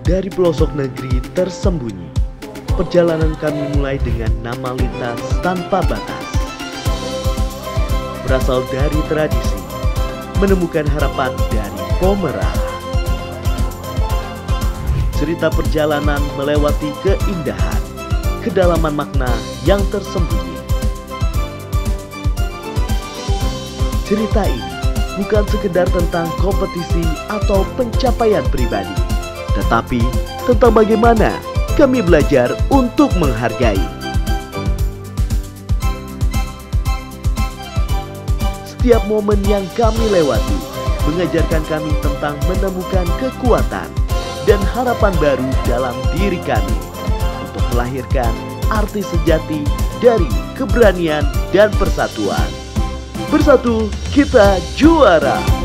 Dari pelosok negeri tersembunyi, perjalanan kami mulai dengan nama lintas tanpa batas. Berasal dari tradisi, menemukan harapan dari Pomerah. Cerita perjalanan melewati keindahan, kedalaman makna yang tersembunyi. Cerita ini bukan sekedar tentang kompetisi atau pencapaian pribadi, tetapi tentang bagaimana kami belajar untuk menghargai. Setiap momen yang kami lewati mengajarkan kami tentang menemukan kekuatan dan harapan baru dalam diri kami untuk melahirkan arti sejati dari keberanian dan persatuan. Bersatu kita juara.